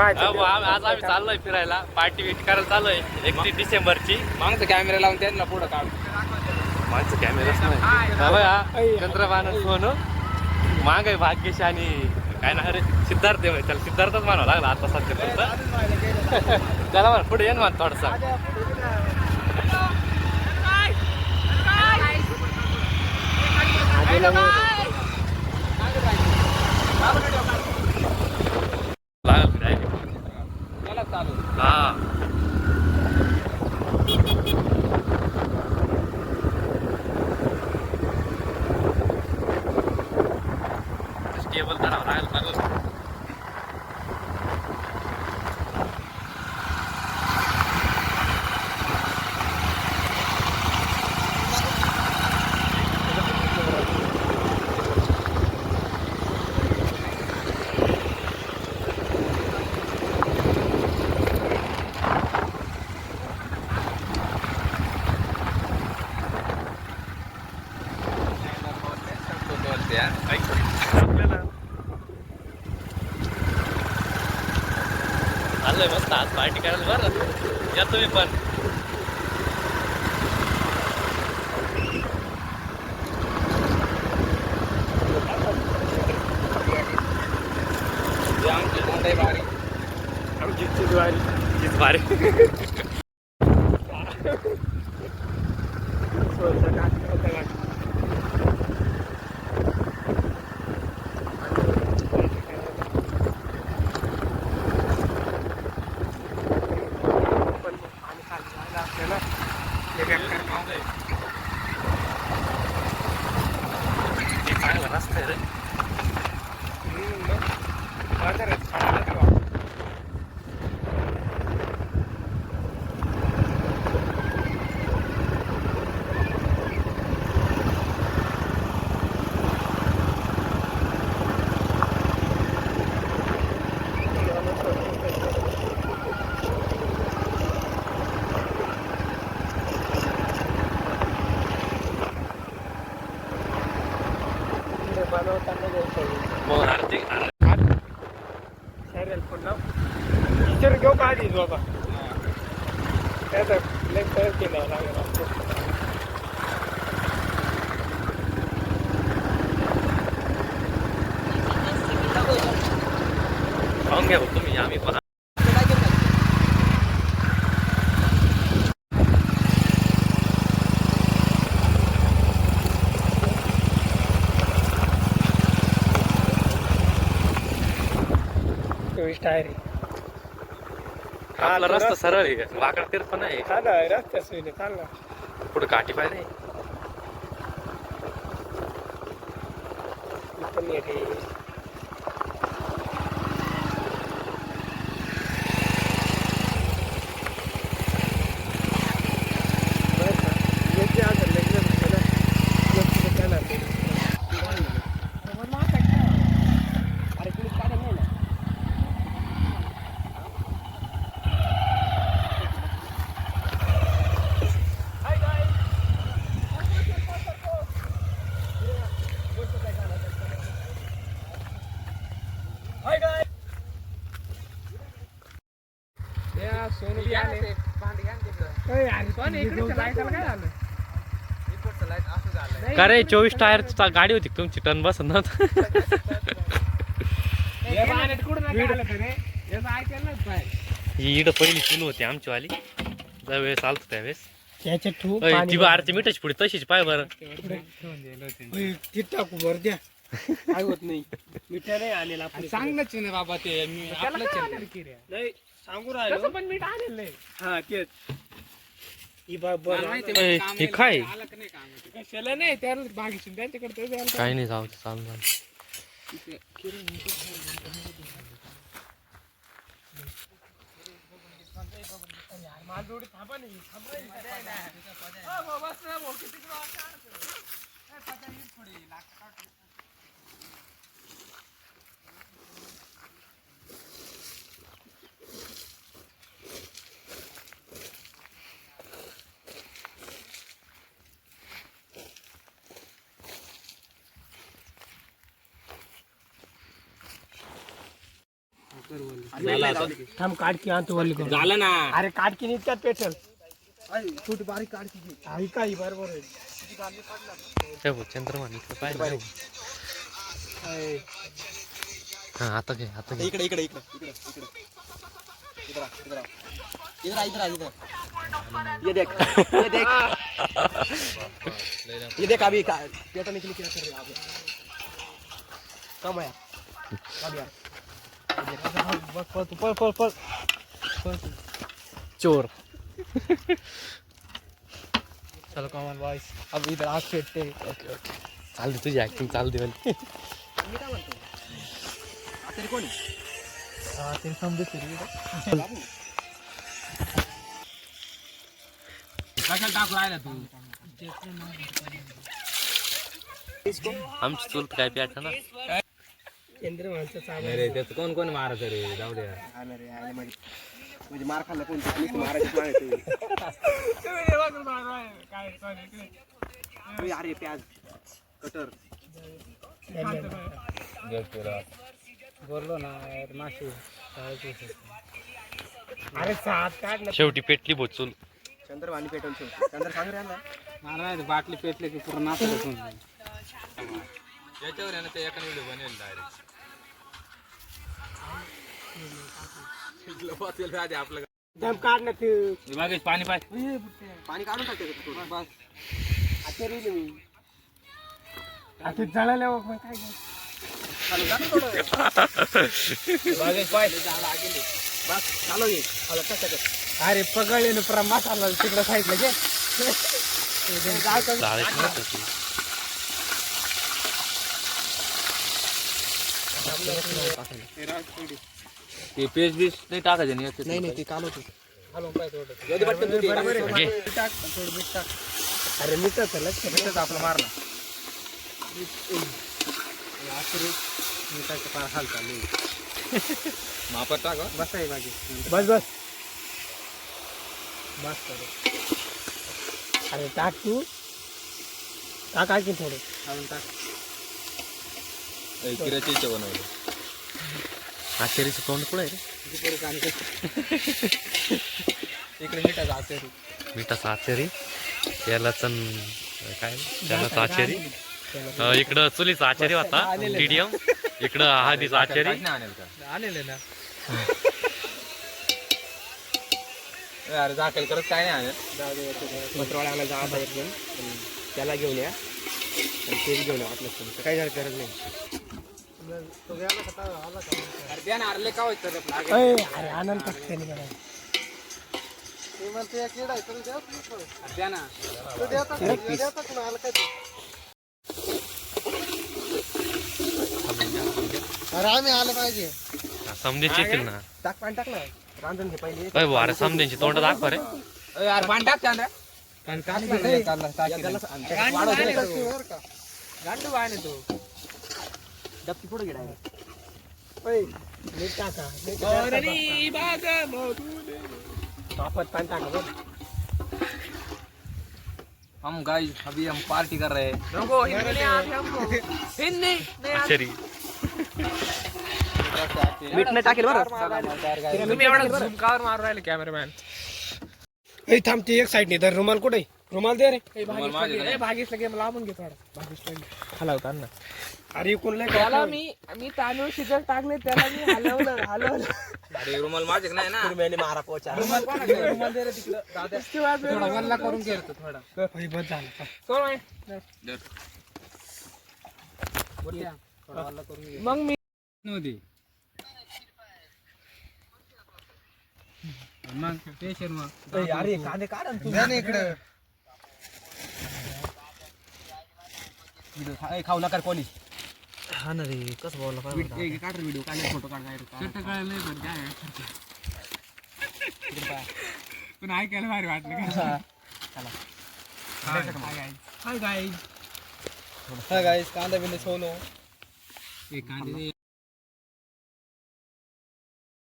आज आम्ही चाललोय फिरायला, पार्टी विट करायला चाललोय 31 डिसेंबरची. मागचं कॅमेरा लावून त्यांना पुढं काढ. मागचं कॅमेराच नाही चंद्रभान सोनू माग आहे भाग्यश आणि काय ना अरे सिद्धार्थ देव त्याला सिद्धार्थच म्हणावं लागला आता सध्या. त्याला म्हणा पुढे येईन म्हणा थोडसा. टेबल धरावं लागेल लागलं. चाललंय मस्त आज पार्टी करायला बरं या तुम्ही पण. आमची भारी रस्ता आहे रे. टीचर घेऊ का आधी बाबा त्याचा लेक्चर केलं लागेल. खाऊन घ्या तुम्ही आम्ही पण. आपला रस्ता सरळ आहे वाकडा तिरपा नाही. रस्त्या सोयीने चालला पुढे काठी पाहिजे पण का रे 24 टायर गाडी होती तुमची टन बस नव्हतं. इकडं पहिली चुल होती आमची वाली ज्यावेळेस चालतो त्यावेळेस ती बारची मिठाची पुढे तशीच पाय बरं टाकू बर द्या काय होत नाही मिठा नाही आलेला सांगणच नाही बाबा ते नाही सांगू राहिलो पण मीठ आलेलं नाही. हा तेच हे काय कशाला नाही त्याला बागीसून त्यांच्याकडे काही नाही जाऊ चालू थांबा नाही करवली थांब काढकी आणतो वल्ली करून. झालं ना. अरे काढकी इतक्यात पेटल. छोटी बारीक काढकी आई काही बरोबर आहे. चंद्रभान इकडे पाहिजे. हा आता घे आता घे. इकडे इकडे इकडे इकडे इकडे इधर इधर इधर इधर ये देख ये देख अभी पेटा निकली क्या कर रहे हैं आप कम है अब यार पल चोर. चलो कॉमन बॉयज अब इधर आग फेटते. ओके ओके चालते तुझी ऍक्टिंग चालते वाली. तेरी कोणी तेरे समझे कशाला टाकू राहिला तू आमची चूल काय प्याट ना. केंद्र माणसं रे त्याचं कोण कोण मारत रे जाऊ द्या रे म्हणजे मार खाल्ला कोण मारायची अरे प्याज कटर बोललो ना माशी. अरे सात काढ ना. शेवटी पेटली भो चूल. चंद्रवाणी पेटवून चंद्र सांग रे मला बाटली पेटले की पूर्ण नाच होऊन जाईल. याच्यावर आहे ना ते एका व्हिडिओ बनवेल डायरेक्ट आपलं काढ ना ते पाणी पाय पाणी काढून टाकते बस. आता रेल मी आता जळाल्या मग काय अरे पकडले ना पुरा मसाला तिकडं साईडला घे. ते पेस्ट बीस नाही टाकायचं नाही नाही ते काल होते. अरे मिठाचं लक्ष आपलं मारलं मिठाचं फार हाल चालू. मापत टाक बस आहे बाकी बस बस बस करू. अरे टाक तू टाक आहे की थोडं खाऊन टाक. किराची इच्छा बनवलं आचारीचं तोंड कुठं आहे रे. इकडे मिठाचं आचारी मिठाचा आचारी यालाच काय त्यालाच आचारी. इकडं चुलीचा आचारी होता टीडीएम. इकडं हळदीचा आचारी आणले ना. अरे झाकेल करत काय नाही पत्रवाळ्याला जायचा एक जण त्याला घेऊन या आणि तेच घेऊन या वाटलं काही झालं गरज नाही. अरे आनंद त्याने अरे आम्ही आलं पाहिजे. समजेच येतील ना. टाक पाणी टाक ना रांधून घे पहिले. अरे समजेची तोंड दाखवा रे. यार पाणी टाक चांद्रा गांडू वाहने तो डबकी पुढे गेला. मीठ टाका पापत पाणी टाका बरं. हम गाइस अभी हम पार्टी कर रहे हैं आचारी मीठ नाही टाकेल बरं तुम्ही एवढा झूम कावर मारू राहिले कॅमेरामॅन. ए थांबते एक साइड नाही तर रुमाल कुठे रुमाल दे रे. भागीस लगे लांबून घे थोडा भागीस हलवता ना. अरे कोणला त्याला मी तांदूळ शिजत टाकले त्याला मी हलवलं. अरे रुमाल माझे नाही ना मैंने मारा पोचा रुमाल दे रे तिकडं थोडा वल्ला करून घे तू थोडा. भाई बस झालं सोड माय मग मी नव्हती मग ते शर्मा. अरे कांदे काढ तू इकडं खाऊ नका कोणी हा ना रे कसं बोलला काढ व्हिडिओ काढ फोटो काढ पण ऐकायला भारी वाटलं का. हाय गाईज कांदा बिंदा सोलो कांदे